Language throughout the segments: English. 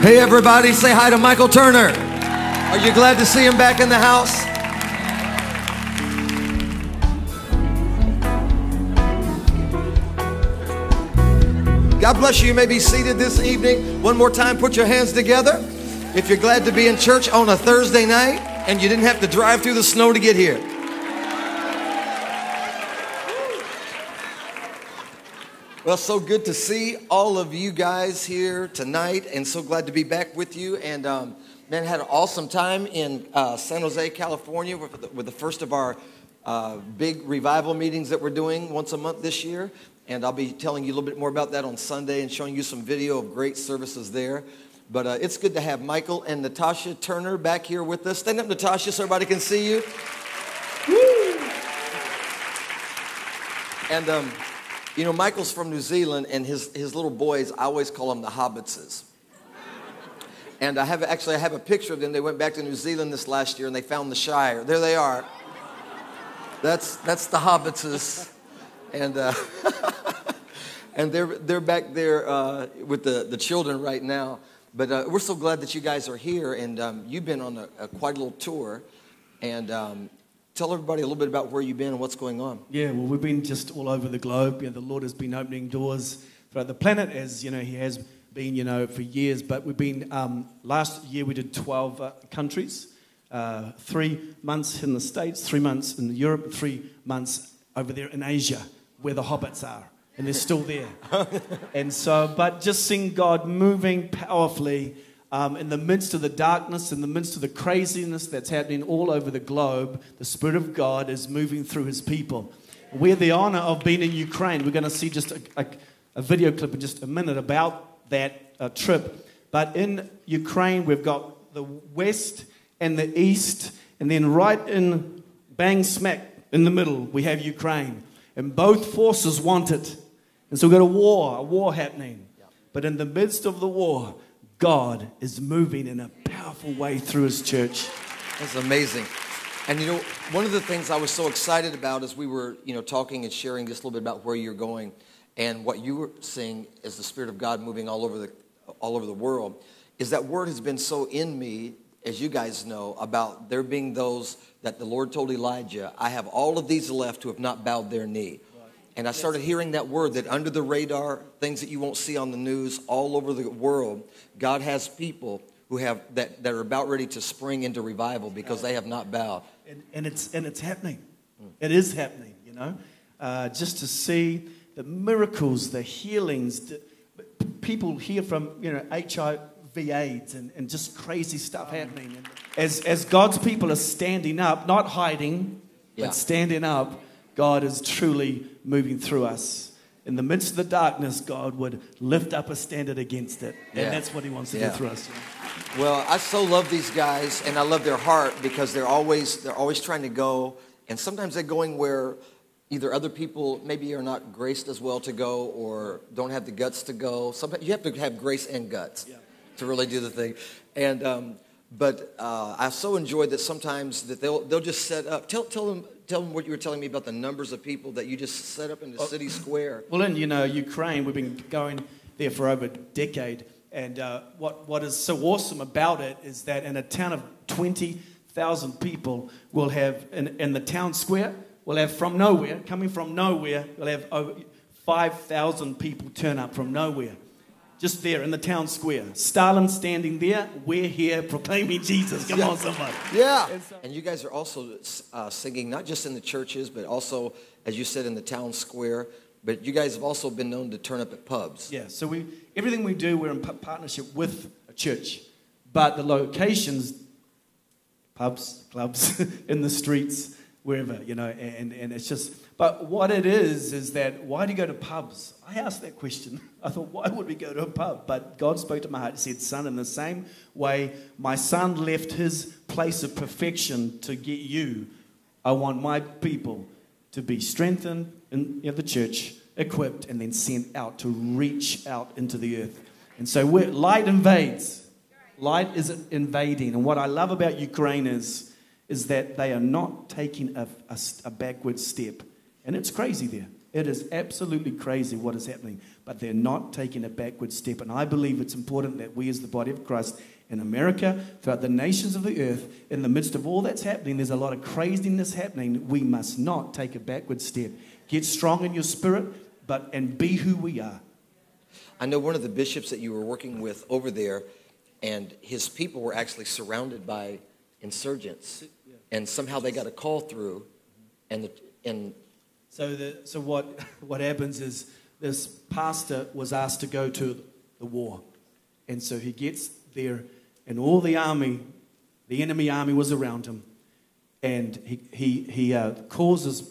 Hey everybody, say hi to Michael Turner. Are you glad to see him back in the house? God bless you. You may be seated this evening. One more time, put your hands together. If you're glad to be in church on a Thursday night and you didn't have to drive through the snow to get here. Well, so good to see all of you guys here tonight, and so glad to be back with you. And man, had an awesome time in San Jose, California, with the first of our big revival meetings that we're doing once a month this year. And I'll be telling you a little bit more about that on Sunday and showing you some video of great services there. But it's good to have Michael and Natasha Turner back here with us. Stand up, Natasha, so everybody can see you. Woo! And you know, Michael's from New Zealand, and his little boys, I always call them the Hobbitses. And I have a picture of them. They went back to New Zealand this last year, and they found the Shire. There they are. That's the Hobbitses, and and they're back there with the children right now. But we're so glad that you guys are here, and you've been on quite a little tour, and. Tell everybody a little bit about where you've been and what's going on. Yeah, well, we've been just all over the globe. You know, the Lord has been opening doors throughout the planet, as you know, He has been, you know, for years. But we've been last year we did 12 countries, 3 months in the States, 3 months in Europe, 3 months over there in Asia, where the hobbits are, and they're still there. And so, but just seeing God moving powerfully. In the midst of the darkness, in the midst of the craziness that's happening all over the globe, the Spirit of God is moving through His people. We have the honor of being in Ukraine. We're going to see just a video clip in just a minute about that trip. But in Ukraine, we've got the west and the east, and then right in bang smack in the middle, we have Ukraine. And both forces want it. And so we've got a war happening. But in the midst of the war, God is moving in a powerful way through His church. That's amazing. And you know, one of the things I was so excited about as we were, you know, talking and sharing just a little bit about where you're going and what you were seeing as the Spirit of God moving all over the world, is that word has been so in me, as you guys know, about there being those that the Lord told Elijah, I have all of these left who have not bowed their knee. And I started hearing that word, that under the radar, things that you won't see on the news all over the world, God has people who have that are about ready to spring into revival because they have not bowed. And it's happening. It is happening, you know. Just to see the miracles, the healings, people hear from, you know, HIV/AIDS and just crazy stuff happening. And as God's people are standing up, not hiding, but standing up, God is truly moving through us. In the midst of the darkness, God would lift up a standard against it. And that's what He wants to do through us. Well, I so love these guys, and I love their heart because they're always trying to go. And sometimes they're going where either other people maybe are not graced as well to go or don't have the guts to go. Sometimes you have to have grace and guts to really do the thing. And but I so enjoyed that sometimes that they'll just set up. Tell them what you were telling me about the numbers of people that you just set up in the city square. Well, in, you know, Ukraine, we've been going there for over a decade. And what is so awesome about it is that in a town of 20,000 people, we'll have, in the town square, we'll have from nowhere, coming from nowhere, we'll have over 5,000 people turn up from nowhere. Just there in the town square. Stalin standing there. We're here proclaiming Jesus. Come on, somebody. Yeah. And you guys are also singing, not just in the churches, but also, as you said, in the town square. But you guys have also been known to turn up at pubs. Yeah. So everything we do, we're in partnership with a church. But the locations, pubs, clubs, in the streets, wherever, you know, and it's just... But what it is that, why do you go to pubs? I asked that question. I thought, why would we go to a pub? But God spoke to my heart. He said, son, in the same way my son left his place of perfection to get you, I want my people to be strengthened in the church, equipped, and then sent out to reach out into the earth. And so light invades. Light is invading. And what I love about Ukraine is that they are not taking a backward step. And it's crazy there. It is absolutely crazy what is happening, but they're not taking a backward step. And I believe it's important that we as the body of Christ in America, throughout the nations of the earth, in the midst of all that's happening, there's a lot of craziness happening. We must not take a backward step. Get strong in your spirit, and be who we are. I know one of the bishops that you were working with over there, and his people were actually surrounded by insurgents, and somehow they got a call through, So what happens is this pastor was asked to go to the war, and so he gets there, and all the enemy army was around him, and he calls his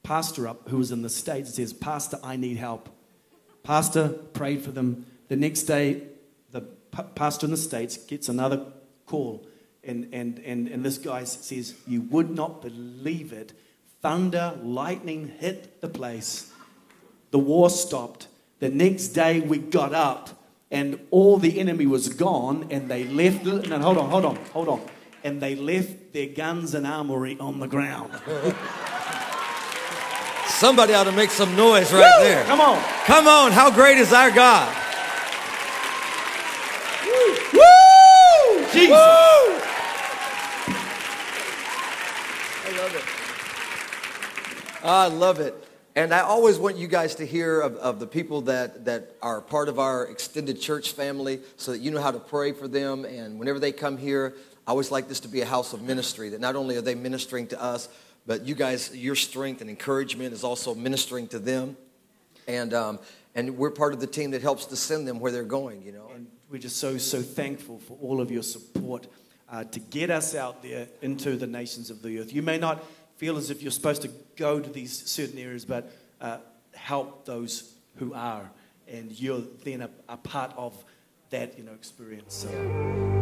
pastor up, who was in the States, and says, "Pastor, I need help." Pastor prayed for them. The next day, the pastor in the States gets another call, and this guy says, "You would not believe it. Thunder, lightning hit the place. The war stopped. The next day we got up and all the enemy was gone, and they left." No, hold on. And they left their guns and armory on the ground. Somebody ought to make some noise right there. Come on. Come on. How great is our God? Woo! Jesus. Woo! I love it. And I always want you guys to hear of the people that are part of our extended church family, so that you know how to pray for them. And whenever they come here, I always like this to be a house of ministry, that not only are they ministering to us, but you guys, your strength and encouragement is also ministering to them. And we're part of the team that helps to send them where they're going, you know. And we're just so thankful for all of your support to get us out there into the nations of the earth. You may not feel as if you're supposed to go to these certain areas, but help those who are, and you're then a part of that, experience. So. Yeah.